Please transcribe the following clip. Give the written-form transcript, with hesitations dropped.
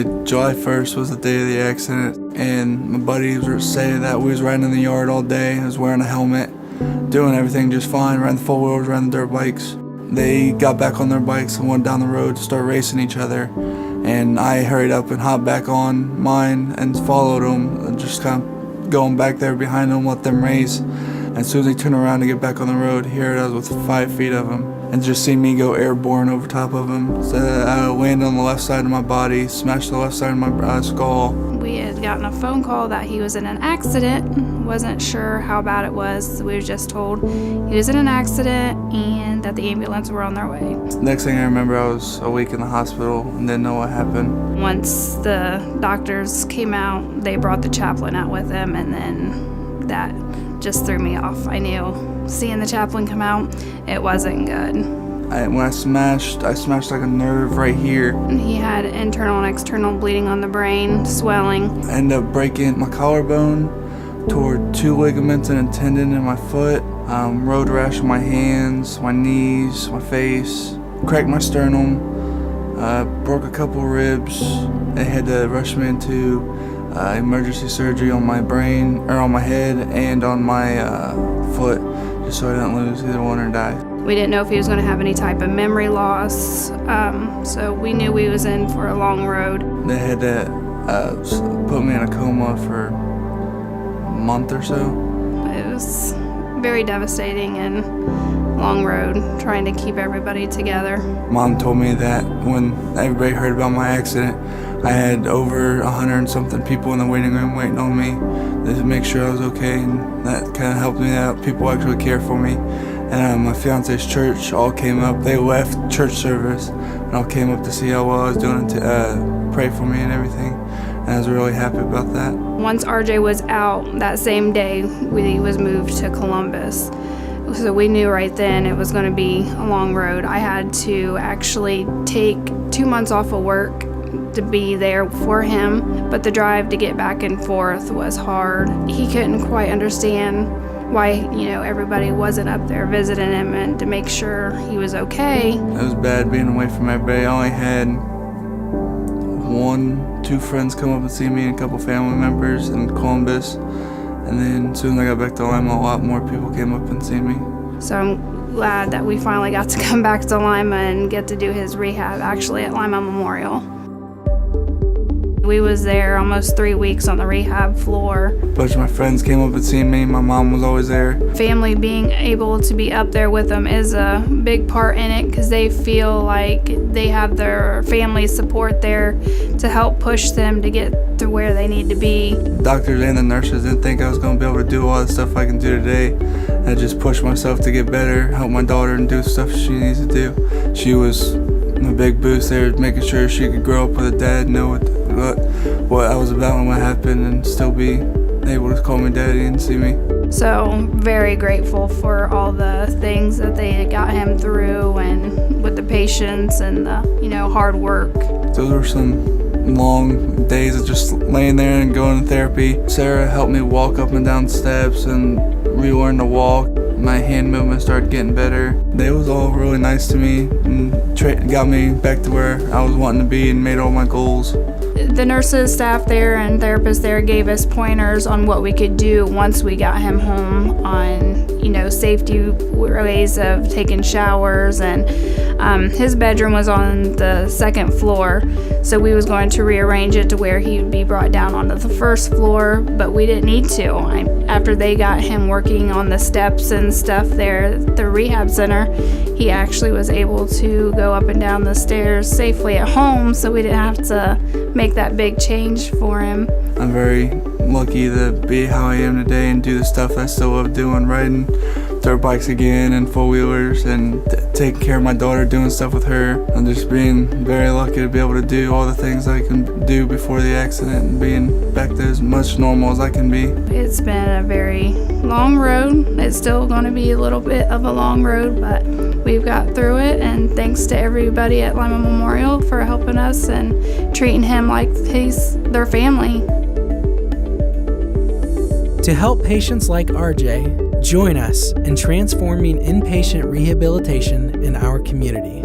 July 1st was the day of the accident, and my buddies were saying that we was riding in the yard all day. I was wearing a helmet, doing everything just fine, riding the four-wheelers, riding the dirt bikes. They got back on their bikes and went down the road to start racing each other, and I hurried up and hopped back on mine and followed them, and just kind of going back there behind them, let them race. And as soon as they turned around to get back on the road, here I was with 5 feet of them, and just see me go airborne over top of them. So I landed on the left side of my body, smashed the left side of my skull. We had gotten a phone call that he was in an accident. Wasn't sure how bad it was. We were just told he was in an accident and that the ambulance were on their way. Next thing I remember, I was a week in the hospital and didn't know what happened. Once the doctors came out, they brought the chaplain out with them, and then that just threw me off. I knew seeing the chaplain come out, it wasn't good. When I smashed like a nerve right here. And he had internal and external bleeding on the brain, swelling. I ended up breaking my collarbone, tore 2 ligaments and a tendon in my foot, road rash on my hands, my knees, my face, cracked my sternum, broke a couple ribs. They had to rush me into emergency surgery on my brain, or on my head and on my foot, just so I didn't lose either one or die. We didn't know if he was going to have any type of memory loss, so we knew we was in for a long road. They had to put me in a coma for a month or so. It was very devastating and long road, trying to keep everybody together. Mom told me that when everybody heard about my accident, I had over 100 and something people in the waiting room waiting on me to make sure I was okay, and that kind of helped me out. People actually care for me. And my fiance's church all came up. They left church service and all came up to see how well I was doing, to pray for me and everything. And I was really happy about that. Once RJ was out, that same day, we was moved to Columbus. So we knew right then it was going to be a long road. I had to actually take 2 months off of work to be there for him, but the drive to get back and forth was hard. He couldn't quite understand why, everybody wasn't up there visiting him and to make sure he was okay. It was bad being away from everybody. I only had 2 friends come up and see me and a couple family members in Columbus. And then as soon as I got back to Lima, a lot more people came up and see me. So I'm glad that we finally got to come back to Lima and get to do his rehab actually at Lima Memorial. We was there almost 3 weeks on the rehab floor. A bunch of my friends came up and seen me. My mom was always there. Family being able to be up there with them is a big part in it, because they feel like they have their family support there to help push them to get to where they need to be. The doctors and the nurses didn't think I was going to be able to do all the stuff I can do today. I just pushed myself to get better, help my daughter and do stuff she needs to do. She was a big boost there, making sure she could grow up with a dad, know what I was about when it happened, and still be able to call me daddy and see me. So very grateful for all the things that they got him through, and with the patience and the hard work. Those were some long days of just laying there and going to therapy. Sarah helped me walk up and down steps and relearn to walk. My hand movement started getting better. They was all really nice to me and got me back to where I was wanting to be and made all my goals. The nurses, staff there, and therapists there gave us pointers on what we could do once we got him home, on safety ways of taking showers, and his bedroom was on the 2nd floor, so we was going to rearrange it to where he would be brought down onto the 1st floor, but we didn't need to. After they got him working on the steps and stuff there at the rehab center, he actually was able to go up and down the stairs safely at home, so we didn't have to make that big change for him. I'm very lucky to be how I am today and do the stuff I still love doing, riding dirt bikes again and four-wheelers, and taking care of my daughter, doing stuff with her. I'm just being very lucky to be able to do all the things I can do before the accident and being back to as much normal as I can be. It's been a very long road. It's still going to be a little bit of a long road, but we've got through it, and thanks to everybody at Lima Memorial for helping us and treating him like he's their family. To help patients like RJ, join us in transforming inpatient rehabilitation in our community.